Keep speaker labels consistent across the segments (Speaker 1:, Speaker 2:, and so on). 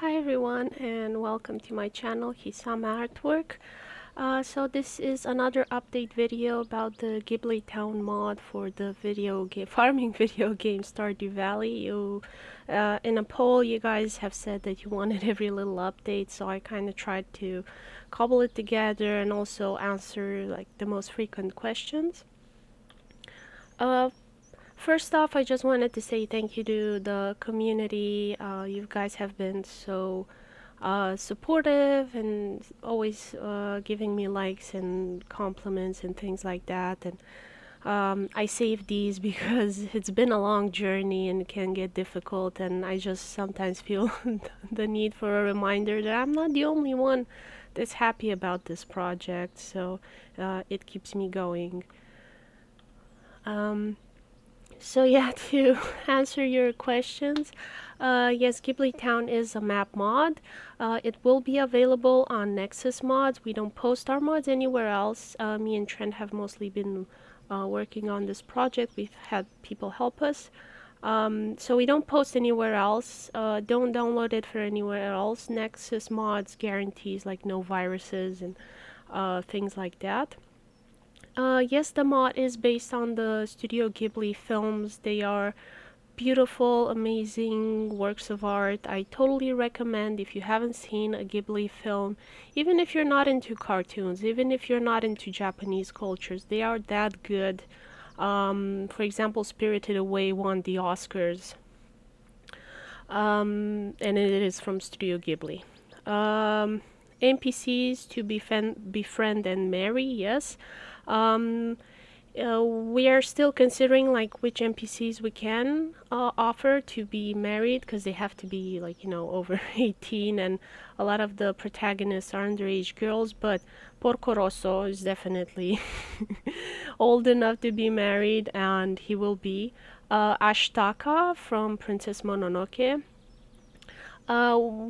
Speaker 1: Hi everyone and welcome to my channel Hisame Artwork. So this is another update video about the Ghibli Town mod for the farming video game Stardew Valley. In a poll you guys have said that you wanted every little update, so I kind of tried to cobble it together and also answer like the most frequent questions. First off, I just wanted to say thank you to the community. You guys have been so supportive and always giving me likes and compliments and things like that. And I saved these because it's been a long journey and it can get difficult, and I just sometimes feel the need for a reminder that I'm not the only one that's happy about this project, so it keeps me going. So yeah, to answer your questions, yes, Ghibli Town is a map mod. It will be available on Nexus Mods. We don't post our mods anywhere else. Me and Trent have mostly been working on this project. We've had people help us. So we don't post anywhere else. Don't download it for anywhere else. Nexus Mods guarantees like no viruses and things like that. Yes, the mod is based on the Studio Ghibli films. They are beautiful, amazing works of art. I totally recommend if you haven't seen a Ghibli film, even if you're not into cartoons, even if you're not into Japanese cultures, they are that good. For example, Spirited Away won the Oscars, and it is from Studio Ghibli. NPCs to befriend and marry, yes. We are still considering like which NPCs we can offer to be married, because they have to be like, you know, over 18, and a lot of the protagonists are underage girls, but Porco Rosso is definitely old enough to be married, and he will be. Ashtaka from Princess Mononoke.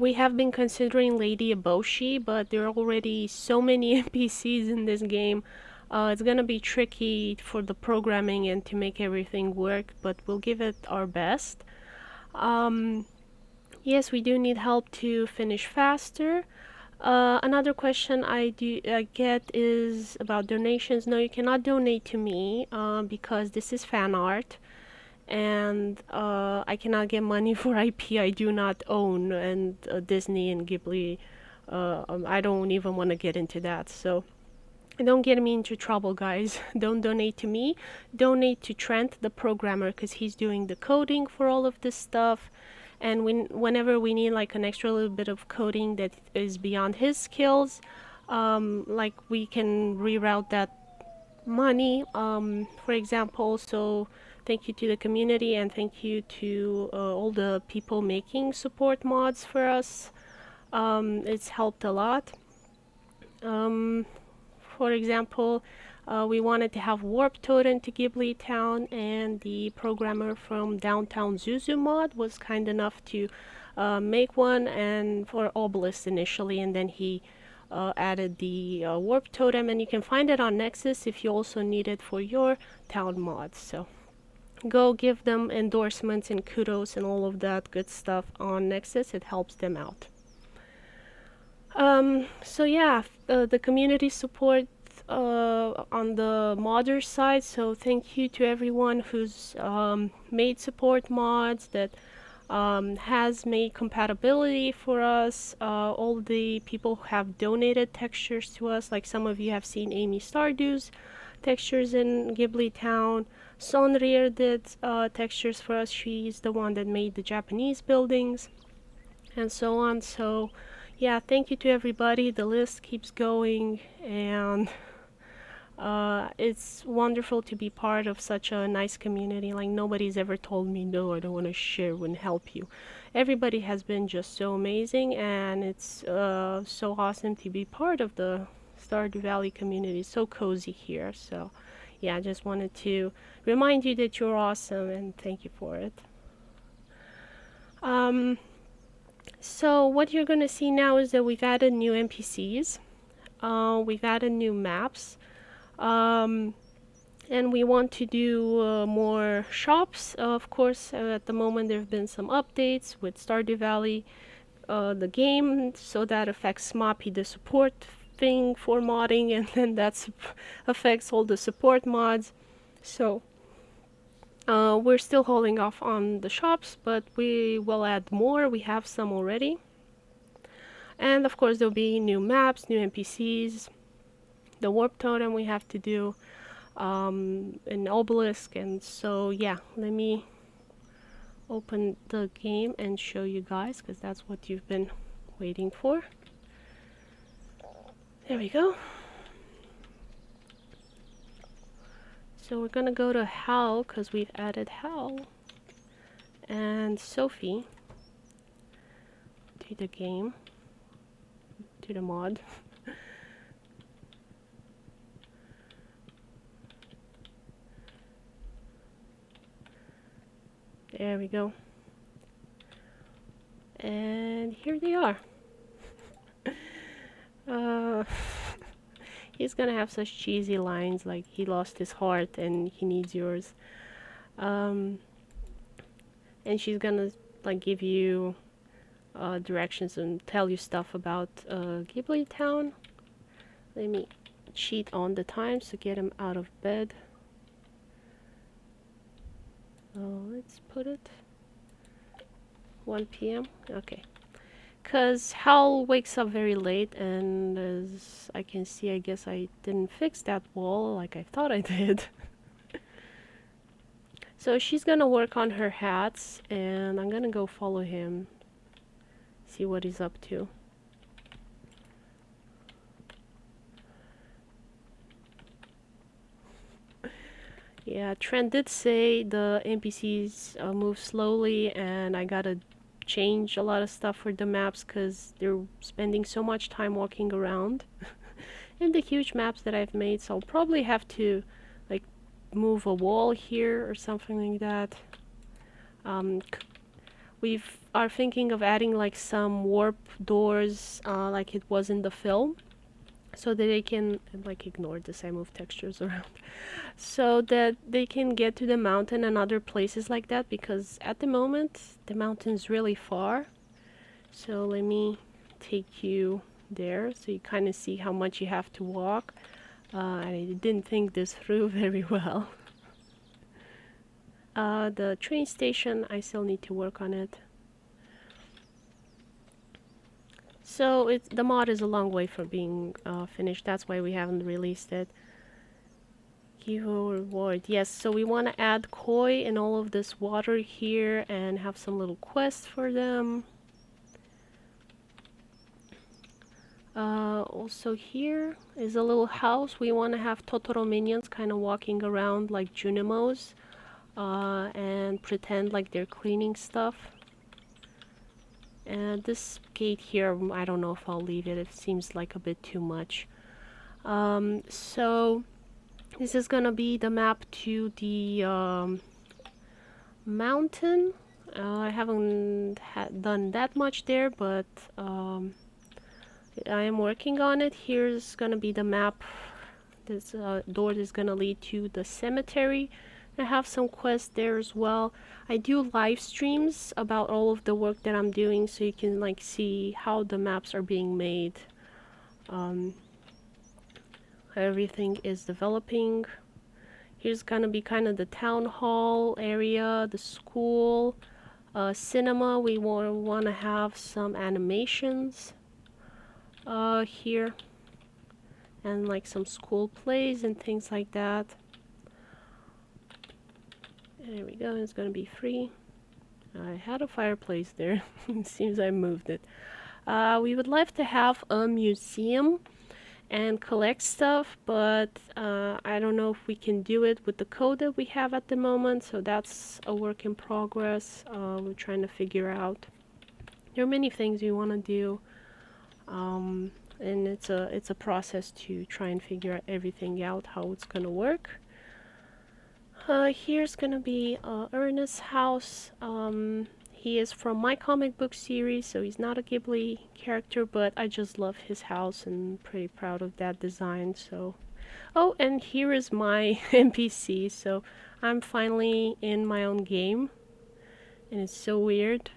Speaker 1: We have been considering Lady Eboshi, but there are already so many NPCs in this game. It's gonna be tricky for the programming and to make everything work, but we'll give it our best. Yes, we do need help to finish faster. Another question I get is about donations. No, you cannot donate to me because this is fan art, and I cannot get money for IP I do not own, and Disney and Ghibli, I don't even want to get into that, so don't get me into trouble, guys. Don't donate to me. Donate to Trent, the programmer, because he's doing the coding for all of this stuff. And whenever we need like an extra little bit of coding that is beyond his skills, like we can reroute that money. For example, so thank you to the community and thank you to all the people making support mods for us. It's helped a lot. For example, we wanted to have Warp Totem to Ghibli Town, and the programmer from Downtown Zuzu mod was kind enough to make one, and for Obelisk initially, and then he added the Warp Totem, and you can find it on Nexus if you also need it for your town mods. So go give them endorsements and kudos and all of that good stuff on Nexus. It helps them out. So yeah, the community support on the modder side, so thank you to everyone who's made support mods, that has made compatibility for us, all the people who have donated textures to us, like some of you have seen Amy Stardew's textures in Ghibli Town. Sonrir did textures for us. She's the one that made the Japanese buildings and so on. So yeah, thank you to everybody. The list keeps going, and it's wonderful to be part of such a nice community. Like, nobody's ever told me, no, I don't want to share and help you. Everybody has been just so amazing, and it's so awesome to be part of the Stardew Valley community. It's so cozy here. So yeah, I just wanted to remind you that you're awesome, and thank you for it. So what you're going to see now is that we've added new NPCs, we've added new maps, and we want to do more shops. Of course, at the moment there have been some updates with Stardew Valley. the game, so that affects Moppy, the support thing for modding, and then that affects all the support mods. So we're still holding off on the shops, but we will add more. We have some already. And of course there'll be new maps, new NPCs, the warp totem we have to do, an obelisk, and so yeah, let me open the game and show you guys, because that's what you've been waiting for. There we go. So we're gonna go to Hal, because we've added Hal and Sophie to the game, to the mod. There we go. And here they are. He's gonna have such cheesy lines like he lost his heart and he needs yours. And she's gonna like give you directions and tell you stuff about Ghibli town. Let me cheat on the times to get him out of bed. Let's put it 1 p.m. Okay. Because Hal wakes up very late, and as I can see, I guess I didn't fix that wall like I thought I did. So she's gonna work on her hats, and I'm gonna go follow him, see what he's up to. Yeah, Trent did say the NPCs move slowly, and I gotta change a lot of stuff for the maps because they're spending so much time walking around in the huge maps that I've made, so I'll probably have to like move a wall here or something like that. We are thinking of adding like some warp doors like it was in the film, so that they can like ignore this, I move textures around, so that they can get to the mountain and other places like that, because at the moment the mountain's really far. So let me take you there so you kind of see how much you have to walk. I didn't think this through very well. The train station, I still need to work on it. So the mod is a long way from being finished. That's why we haven't released it. Hero reward. Yes, so we want to add koi in all of this water here and have some little quests for them. Also here is a little house. We want to have Totoro minions kind of walking around like Junimos and pretend like they're cleaning stuff. And this gate here, I don't know if I'll leave it. It seems like a bit too much. So this is gonna be the map to the mountain. I haven't done that much there, but I am working on it. Here's gonna be the map. This door is gonna lead to the cemetery. I have some quests there as well. I do live streams about all of the work that I'm doing, so you can like see how the maps are being made. Everything is developing. Here's gonna be kind of the town hall area, the school, cinema. We want to have some animations here, and like some school plays and things like that. There we go. It's gonna be free. I had a fireplace there. It seems I moved it. We would love to have a museum and collect stuff, but I don't know if we can do it with the code that we have at the moment, so that's a work in progress. We're trying to figure out. There are many things we want to do, and it's a process to try and figure everything out, how it's gonna work. Here's gonna be Ernest's house. He is from my comic book series, so he's not a Ghibli character, but I just love his house and pretty proud of that design. So, oh, and here is my NPC. So I'm finally in my own game, and it's so weird.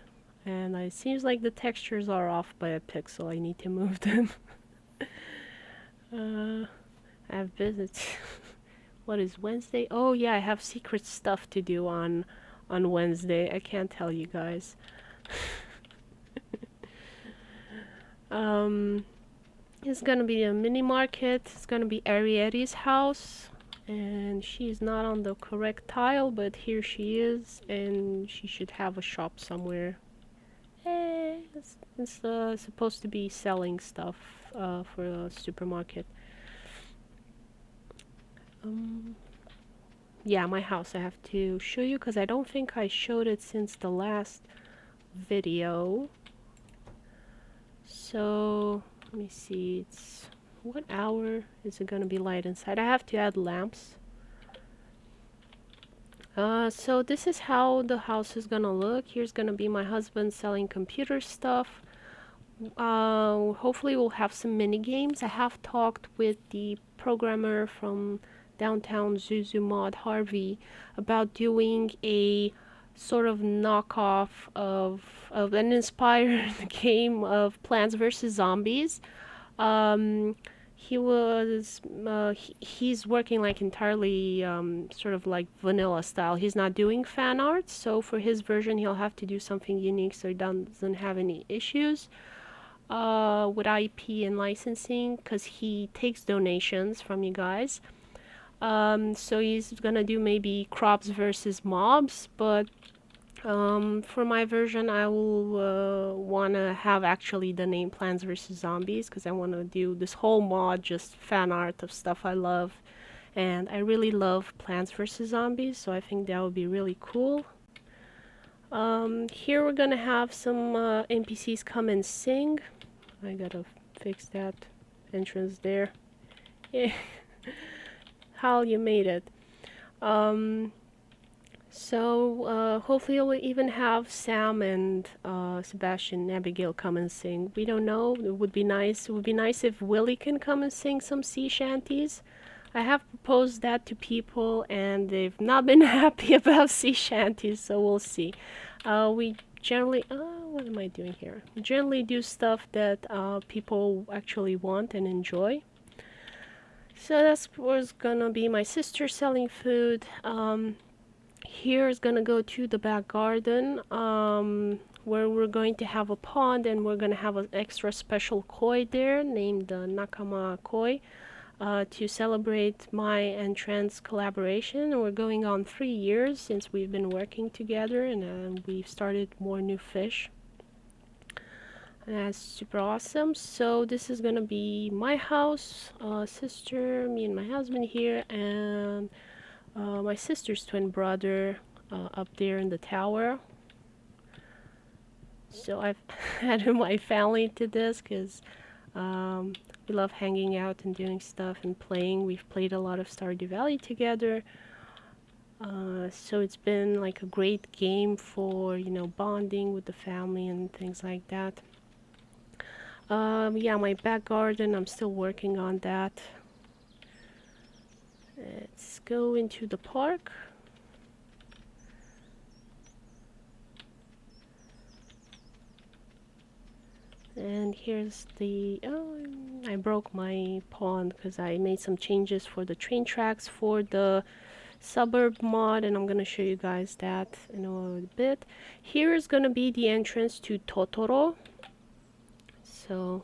Speaker 1: And it seems like the textures are off by a pixel. I need to move them. I have visits. What is Wednesday? Oh yeah, I have secret stuff to do on Wednesday. I can't tell you guys. Um, it's gonna be a mini market. It's gonna be Arietti's house, and she's not on the correct tile, but here she is, and she should have a shop somewhere. It's supposed to be selling stuff for a supermarket. Um, yeah, my house I have to show you because I don't think I showed it since the last video. So let me see, it's what hour is it gonna be light inside? I have to add lamps. So this is how the house is gonna look. Here's gonna be my husband selling computer stuff. Hopefully we'll have some mini games. I have talked with the programmer from downtown Zuzu Mod, Harvey, about doing a sort of knockoff of an inspired game of Plants vs Zombies. Um, he's working like entirely sort of like vanilla style. He's not doing fan art, so for his version he'll have to do something unique so he doesn't have any issues with IP and licensing because he takes donations from you guys. So he's gonna do maybe crops versus mobs, but for my version, I will wanna have actually the name Plants vs Zombies because I wanna do this whole mod just fan art of stuff I love, and I really love Plants vs Zombies, so I think that would be really cool. Here we're gonna have some NPCs come and sing. I gotta fix that entrance there. Yeah, Hal, you made it. Hopefully we'll even have Sam and Sebastian and Abigail come and sing. We don't know. It would be nice. It would be nice if Willie can come and sing some sea shanties. I have proposed that to people and they've not been happy about sea shanties, so we'll see. We generally, what am I doing here? We generally do stuff that people actually want and enjoy. So that's what's gonna be my sister selling food. Here is gonna go to the back garden where we're going to have a pond and we're gonna have an extra special koi there named the Nakama Koi to celebrate my and Trent's collaboration. We're going on 3 years since we've been working together and we've started more new fish. And that's super awesome. So this is gonna be my house, sister, me and my husband here, and my sister's twin brother up there in the tower. So I've added my family to this because we love hanging out and doing stuff and playing. We've played a lot of Stardew Valley together. So it's been like a great game for, you know, bonding with the family and things like that. Yeah, my back garden, I'm still working on that. Let's go into the park. And here's the, I broke my pond because I made some changes for the train tracks for the suburb mod, and I'm gonna show you guys that in a bit. Here is gonna be the entrance to Totoro. So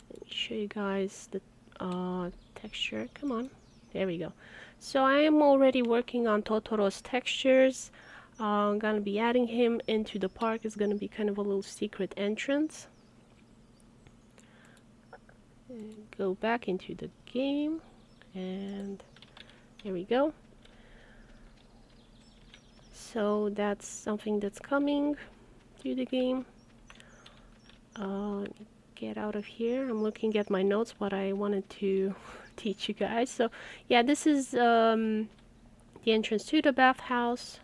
Speaker 1: let me show you guys the texture. Come on, there we go. So I am already working on Totoro's textures. I'm gonna be adding him into the park. It's gonna be kind of a little secret entrance. And go back into the game, and there we go. So that's something that's coming to the game. Let me get out of here. I'm looking at my notes, what I wanted to teach you guys. So yeah, this is the entrance to the bathhouse.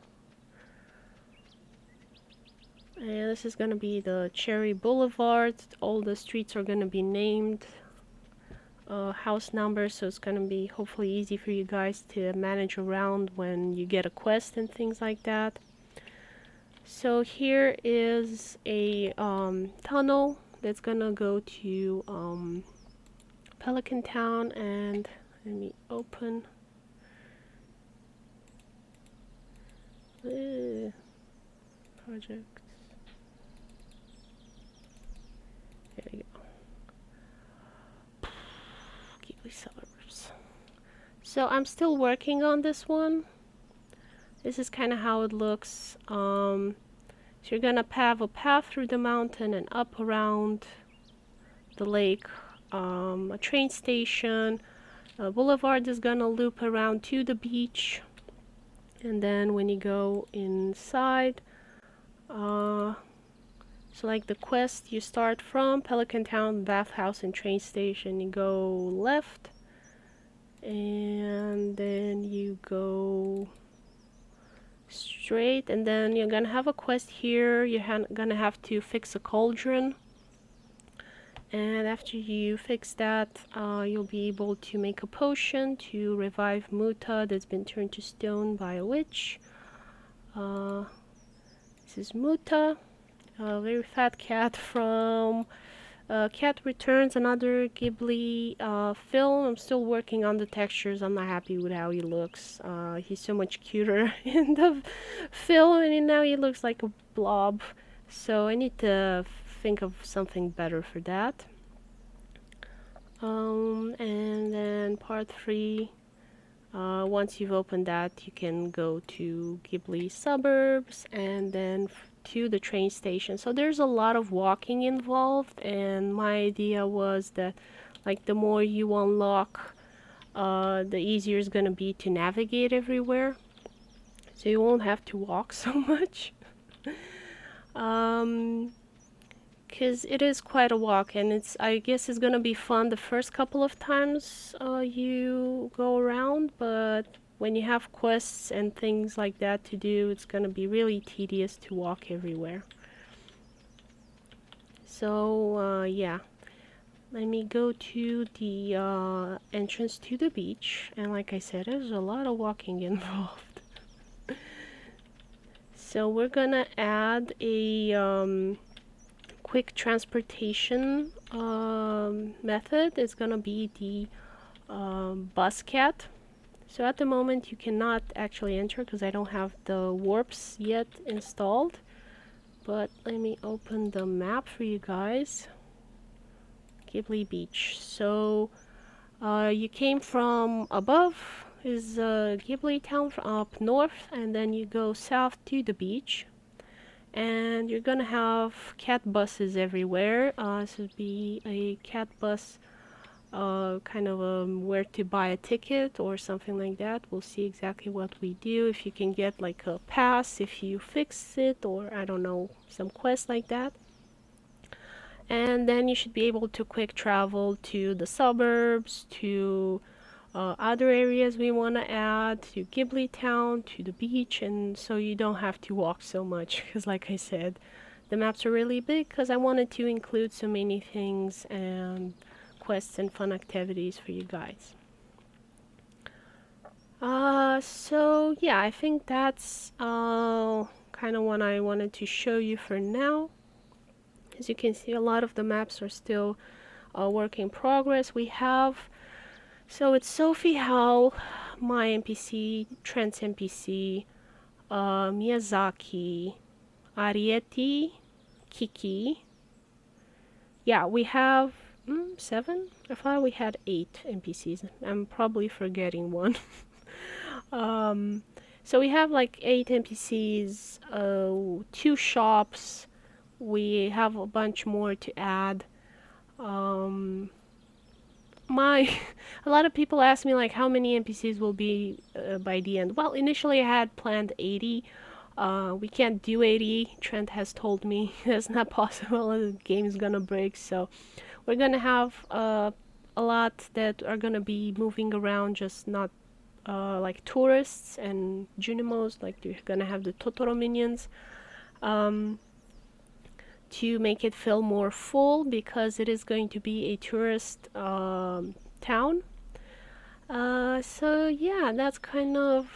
Speaker 1: And this is gonna be the Cherry Boulevard. All the streets are gonna be named house numbers, so it's gonna be hopefully easy for you guys to manage around when you get a quest and things like that. So here is a tunnel that's gonna go to Pelican Town, and let me open projects. There we go. Ghibli suburbs. So I'm still working on this one. This is kind of how it looks. So you're gonna have a path through the mountain and up around the lake. A train station. A boulevard is gonna loop around to the beach. And then when you go inside, so like the quest, you start from Pelican Town, bathhouse and train station. You go left, and then you go straight, and then you're gonna have a quest here. You're gonna have to fix a cauldron, and after you fix that, you'll be able to make a potion to revive Muta that's been turned to stone by a witch. This is Muta, a very fat cat from Cat Returns, another Ghibli film. I'm still working on the textures. I'm not happy with how he looks. He's so much cuter in the film, and now he looks like a blob. So I need to think of something better for that. And then part 3. Once you've opened that, you can go to Ghibli suburbs and then to the train station. So there's a lot of walking involved, and my idea was that like the more you unlock, the easier it's gonna be to navigate everywhere. So you won't have to walk so much. Because it is quite a walk, and I guess it's gonna be fun the first couple of times you go around, but when you have quests and things like that to do, it's gonna be really tedious to walk everywhere. So yeah, let me go to the entrance to the beach, and like I said, there's a lot of walking involved. So we're gonna add a quick transportation method. Is gonna be the bus cat. So at the moment you cannot actually enter because I don't have the warps yet installed, but let me open the map for you guys. Ghibli Beach. So you came from above is Ghibli town from up north, and then you go south to the beach. And you're gonna have cat buses everywhere. This would be a cat bus, kind of where to buy a ticket or something like that. We'll see exactly what we do. If you can get like a pass if you fix it, or I don't know, some quest like that. And then you should be able to quick travel to the suburbs, to other areas we want to add, to Ghibli Town, to the beach, and so you don't have to walk so much, because like I said, the maps are really big because I wanted to include so many things and quests and fun activities for you guys. So yeah, I think that's kind of what I wanted to show you for now. As you can see, a lot of the maps are still work in progress. We have, so it's Sophie Howe, my NPC, Trent's NPC, Miyazaki, Ariete, Kiki. Yeah, we have 7? I thought we had 8 NPCs. I'm probably forgetting one. So we have like 8 NPCs, 2 shops. We have a bunch more to add. A lot of people ask me like how many NPCs will be by the end. Well, initially I had planned 80. We can't do 80. Trent has told me that's not possible. The game is gonna break. So we're gonna have a lot that are gonna be moving around, just not like tourists and Junimos. Like you're gonna have the Totoro minions. To make it feel more full, because it is going to be a tourist town. So yeah, that's kind of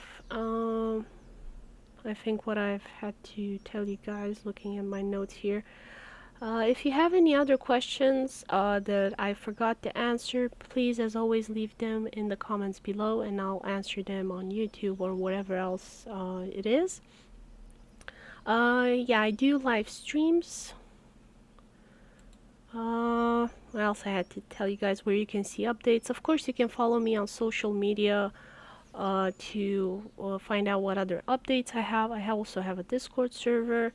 Speaker 1: I think what I've had to tell you guys looking at my notes here. If you have any other questions that I forgot to answer, please, as always, leave them in the comments below and I'll answer them on YouTube or whatever else it is. Yeah, I do live streams. What else I had to tell you guys where you can see updates. Of course, you can follow me on social media to find out what other updates I have. I also have a Discord server.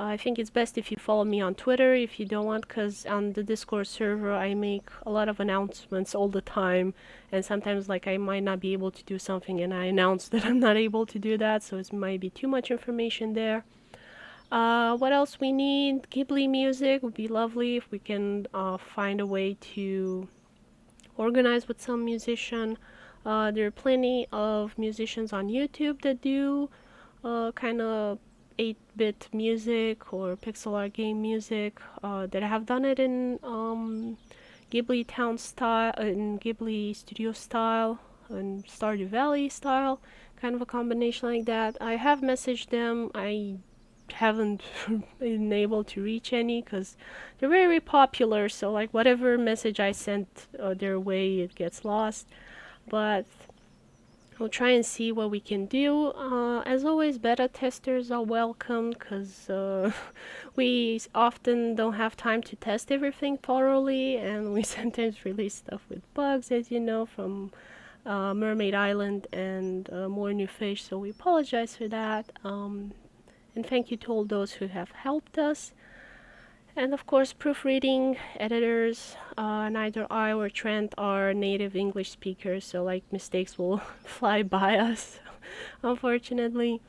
Speaker 1: I think it's best if you follow me on Twitter if you don't want, because on the Discord server I make a lot of announcements all the time, and sometimes like I might not be able to do something and I announce that I'm not able to do that, so it might be too much information there. What else we need? Ghibli music would be lovely if we can find a way to organize with some musician. There are plenty of musicians on YouTube that do kind of 8-bit music or pixel art game music that have done it in Ghibli town style, in Ghibli studio style, and Stardew Valley style, kind of a combination like that. I have messaged them. I haven't been able to reach any because they're very popular, so like whatever message I sent their way, it gets lost. But we'll try and see what we can do. As always, beta testers are welcome because we often don't have time to test everything thoroughly, and we sometimes release stuff with bugs, as you know, from Mermaid Island and more new fish, so we apologize for that. And thank you to all those who have helped us. And of course, proofreading editors, neither I or Trent are native English speakers, so like mistakes will fly by us, unfortunately.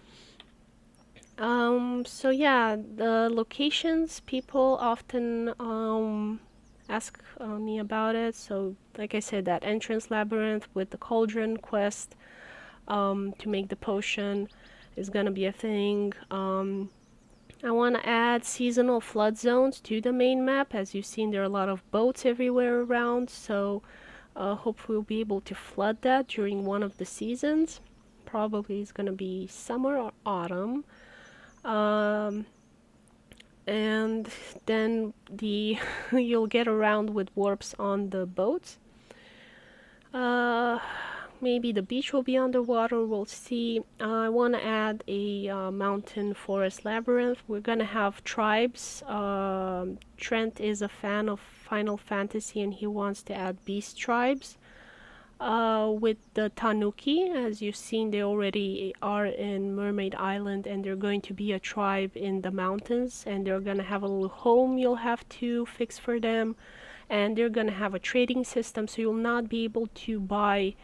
Speaker 1: So yeah, the locations, people often ask me about it. So like I said, that entrance labyrinth with the cauldron quest to make the potion is gonna be a thing. I want to add seasonal flood zones to the main map. As you've seen, there are a lot of boats everywhere around, so hopefully we'll be able to flood that during one of the seasons. Probably it's going to be summer or autumn. And then you'll get around with warps on the boats. Maybe the beach will be underwater, we'll see. I want to add a mountain forest labyrinth. We're gonna have tribes. Trent is a fan of Final Fantasy and he wants to add beast tribes. With the Tanuki, as you've seen, they already are in Mermaid Island and they're going to be a tribe in the mountains, and they're gonna have a little home you'll have to fix for them, and they're gonna have a trading system, so you'll not be able to buy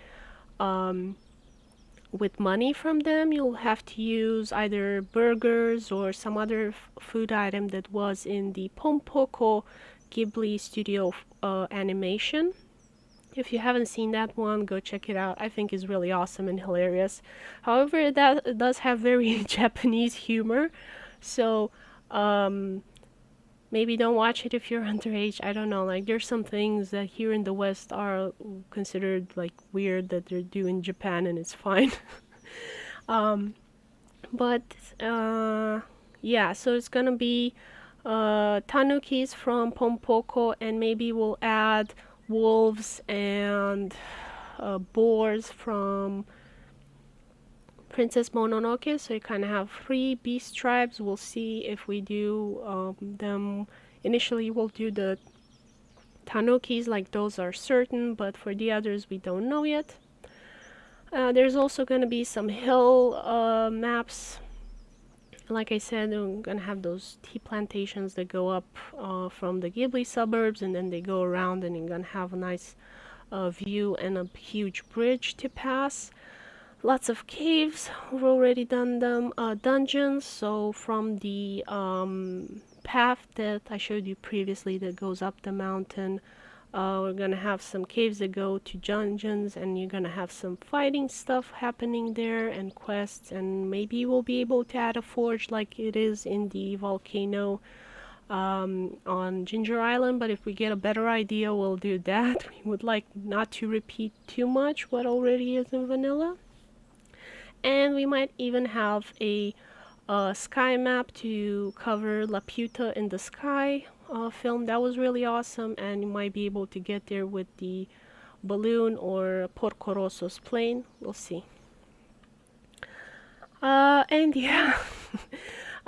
Speaker 1: with money from them. You'll have to use either burgers or some other food item that was in the Pompoko Ghibli studio animation. If you haven't seen that one, go check it out. I think it's really awesome and hilarious. However, it does have very Japanese humor, so maybe don't watch it if you're underage. I don't know. Like, there's some things that here in the West are considered like weird that they do in Japan, and it's fine. But yeah, so it's gonna be tanukis from Pompoko, and maybe we'll add wolves and boars from Princess Mononoke, so you kind of have 3 beast tribes. We'll see if we do them. Initially, we'll do the tanukis, like those are certain, but for the others, we don't know yet. There's also going to be some hill maps. Like I said, we're going to have those tea plantations that go up from the Ghibli suburbs, and then they go around, and you're going to have a nice view and a huge bridge to pass. Lots of caves, we've already done them. Dungeons, so from the path that I showed you previously that goes up the mountain, we're gonna have some caves that go to dungeons, and you're gonna have some fighting stuff happening there and quests, and maybe we'll be able to add a forge like it is in the volcano on Ginger Island, but if we get a better idea, we'll do that. We would like not to repeat too much what already is in vanilla. And we might even have a a sky map to cover Laputa in the Sky film. That was really awesome, and you might be able to get there with the balloon or Porco Rosso's plane. We'll see. And yeah.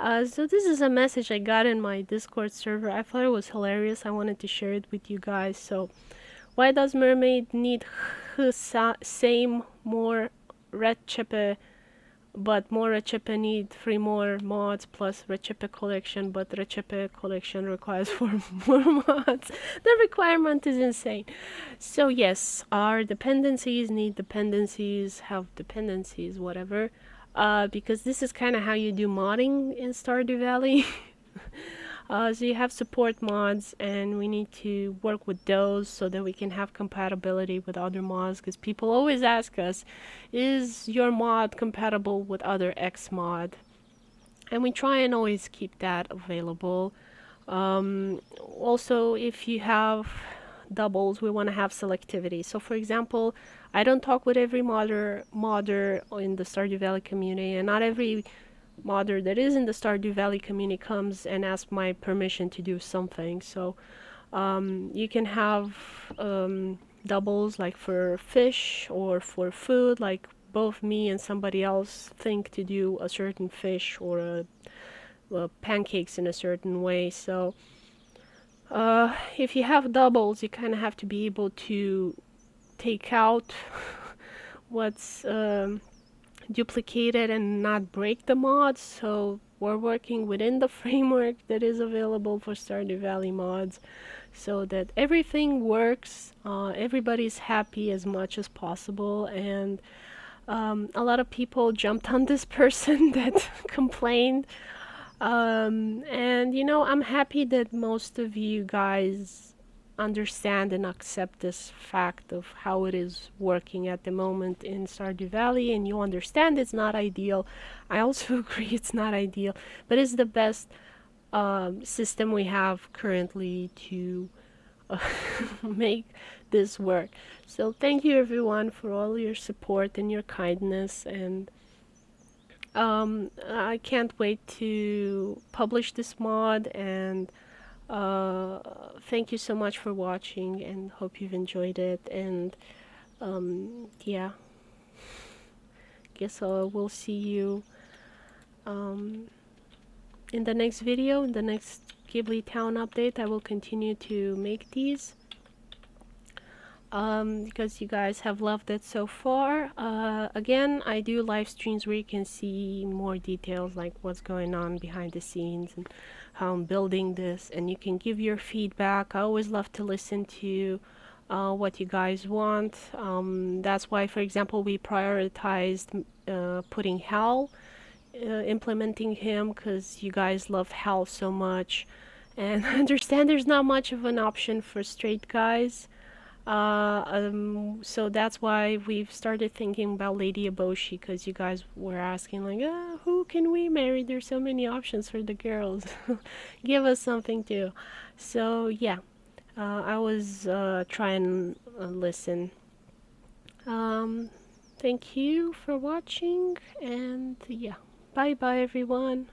Speaker 1: So this is a message I got in my Discord server. I thought it was hilarious. I wanted to share it with you guys. So, why does Mermaid need same more Recipe, but more Recipe need 3 more mods plus Recipe collection, but Recipe collection requires 4 more mods. The requirement is insane. So yes, our dependencies need dependencies, have dependencies, whatever. Because this is kind of how you do modding in Stardew Valley. So you have support mods, and we need to work with those so that we can have compatibility with other mods, because people always ask us, is your mod compatible with other X mod? And we try and always keep that available. Also, if you have doubles, we want to have selectivity. So for example, I don't talk with every modder in the Stardew Valley community, and not every modder that is in the Stardew Valley community comes and asks my permission to do something. So you can have doubles like for fish or for food, like both me and somebody else think to do a certain fish or pancakes in a certain way. So if you have doubles, you kind of have to be able to take out what's duplicated and not break the mods. So we're working within the framework that is available for Stardew Valley mods so that everything works, everybody's happy as much as possible. And a lot of people jumped on this person that complained. And you know, I'm happy that most of you guys understand and accept this fact of how it is working at the moment in Stardew Valley, and you understand it's not ideal. I also agree it's not ideal, but it's the best system we have currently to make this work. So thank you everyone for all your support and your kindness, and I can't wait to publish this mod, and thank you so much for watching, and hope you've enjoyed it. And yeah, guess we'll see you in the next video, in the next Ghibli Town update. I will continue to make these because you guys have loved it so far. Again, I do live streams where you can see more details, like what's going on behind the scenes and how I'm building this, and you can give your feedback. I always love to listen to what you guys want. That's why, for example, we prioritized putting Hal, implementing him, because you guys love Hal so much, and I understand there's not much of an option for straight guys. So that's why we've started thinking about Lady Eboshi, because you guys were asking like, who can we marry? There's so many options for the girls. Give us something too. So yeah, I was trying to listen. Thank you for watching, and yeah, bye bye everyone.